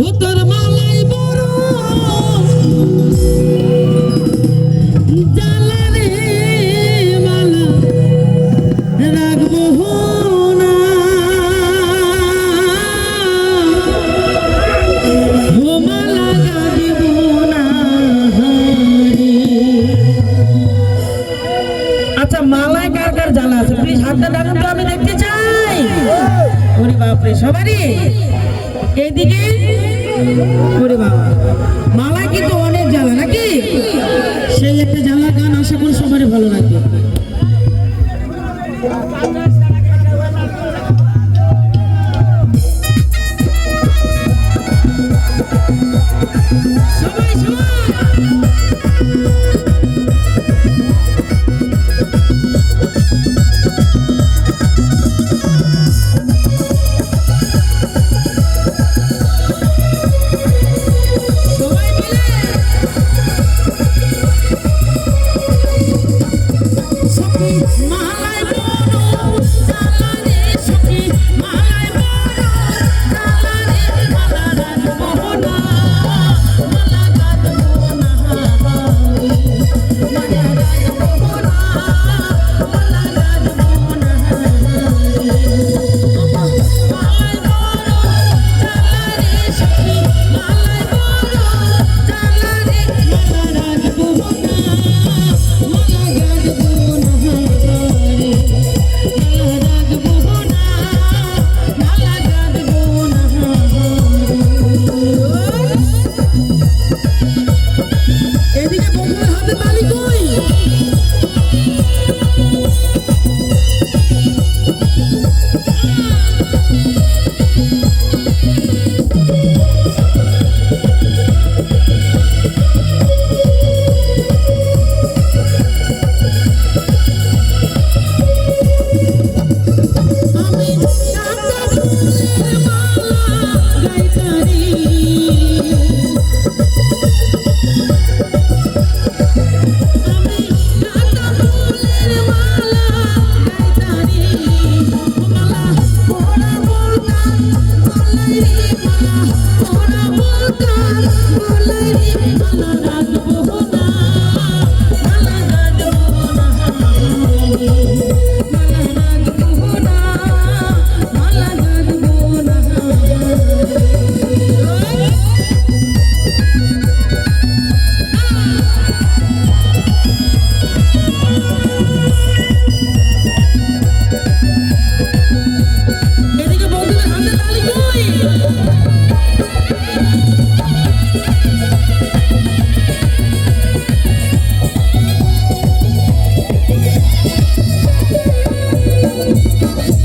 ও তোর মালাই বড় জ্বালা রে মালা রাখবো না ও মালা গাইব না হারি। আচ্ছা মালায় কার কার জ্বালা আছে প্লিজ হাতটা ডাকুন তো আমি দেখতে চাই। ওরে বাপরে সবারই এইদিকে ওরে বাবা মালায় কিন্তু অনেক জ্বালা নাকি সেই একটা জ্বালা গান আশা করি সবারই ভালো লাগবে। সবাই মালাই বড় জ্বালা রে সখী মালাই বড় জ্বালা রে মালা রাখবো না মালা রাখবো না মালা রাখবো না মালা রাখবো না মালাই বড় জ্বালা রে সখী মালাই বড় জ্বালা রে মালা রাখবো না মালা রাখবো এদিকে বন্ধুদের হাতে তালি কই আমি কাঁদা ফুলের মালা গাইতারি আমি কাঁদা ফুলের মালা গাইতারি মালা ওরা বলতাম গলাই রে মালা ওরা বলতাম গলাই রে মালা রাখবো না মালা রাখবো না মালা রাখবো না মালা রাখবো না। এদিকে বন্ধুদের হাতে তালি কই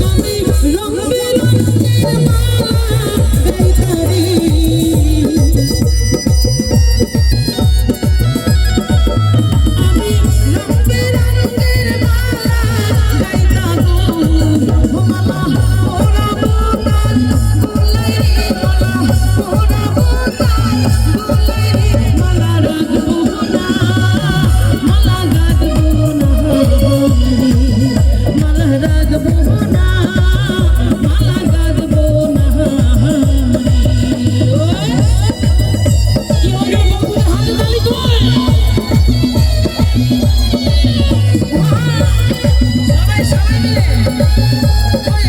আমি রং বেরঙের মালা গাইতারি আমি রং বেরঙের মালা গাইতাগো ও মালা ওরা বলতাম গলাই রে মালা ওরা বলতাম গলাই রে মালা রাখবো না মালা রাখবো না মালা রাখবো না মালা রাখবো না কি হলো বন্ধুদের হাতে তালি কই সবাই সবাই মিলে ওয়া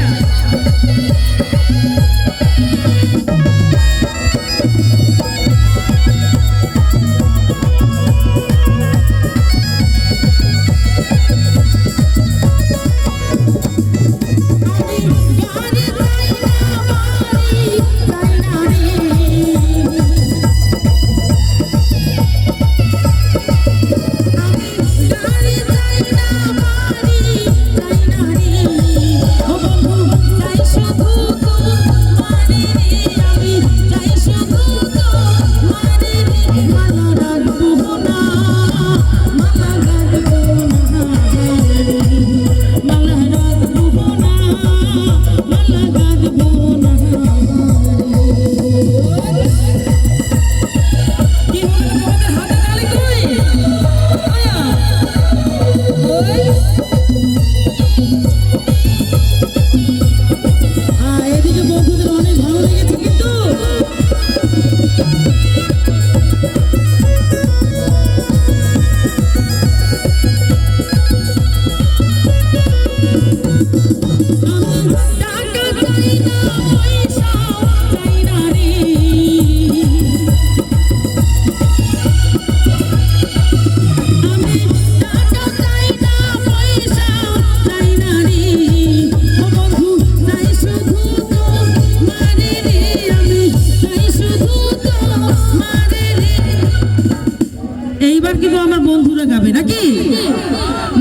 এবার কিন্তু আমার বন্ধুরা গাবে নাকি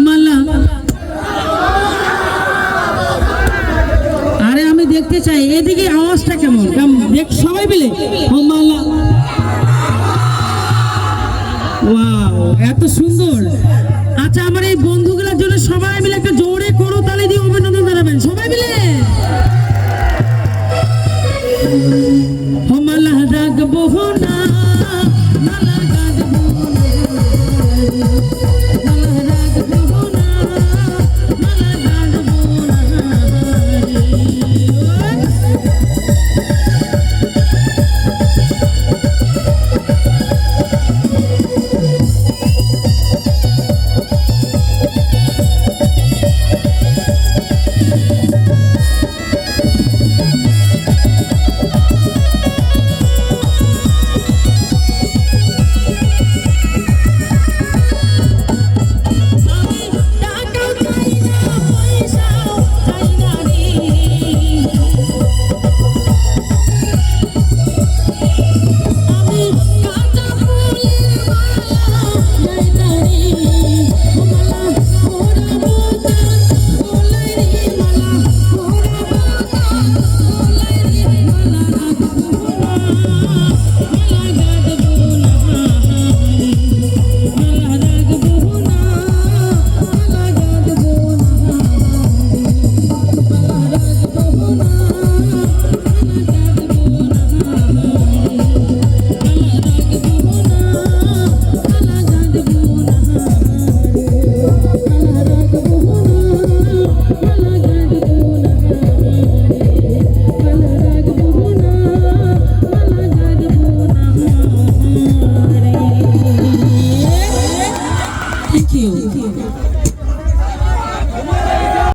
মালা। আরে আমি দেখতে চাই এদিকে আওয়াজটা কেমন দেখ সবাই মিলে ও মালা। ওয়াও এত সুন্দর। আচ্ছা আমার এই বন্ধুগুলোর জন্য সবাই মিলে একটা জোরে করো তালি দিয়ে অভিনন্দন জানাবেন সবাই মিলে। ও মালা রাখবো না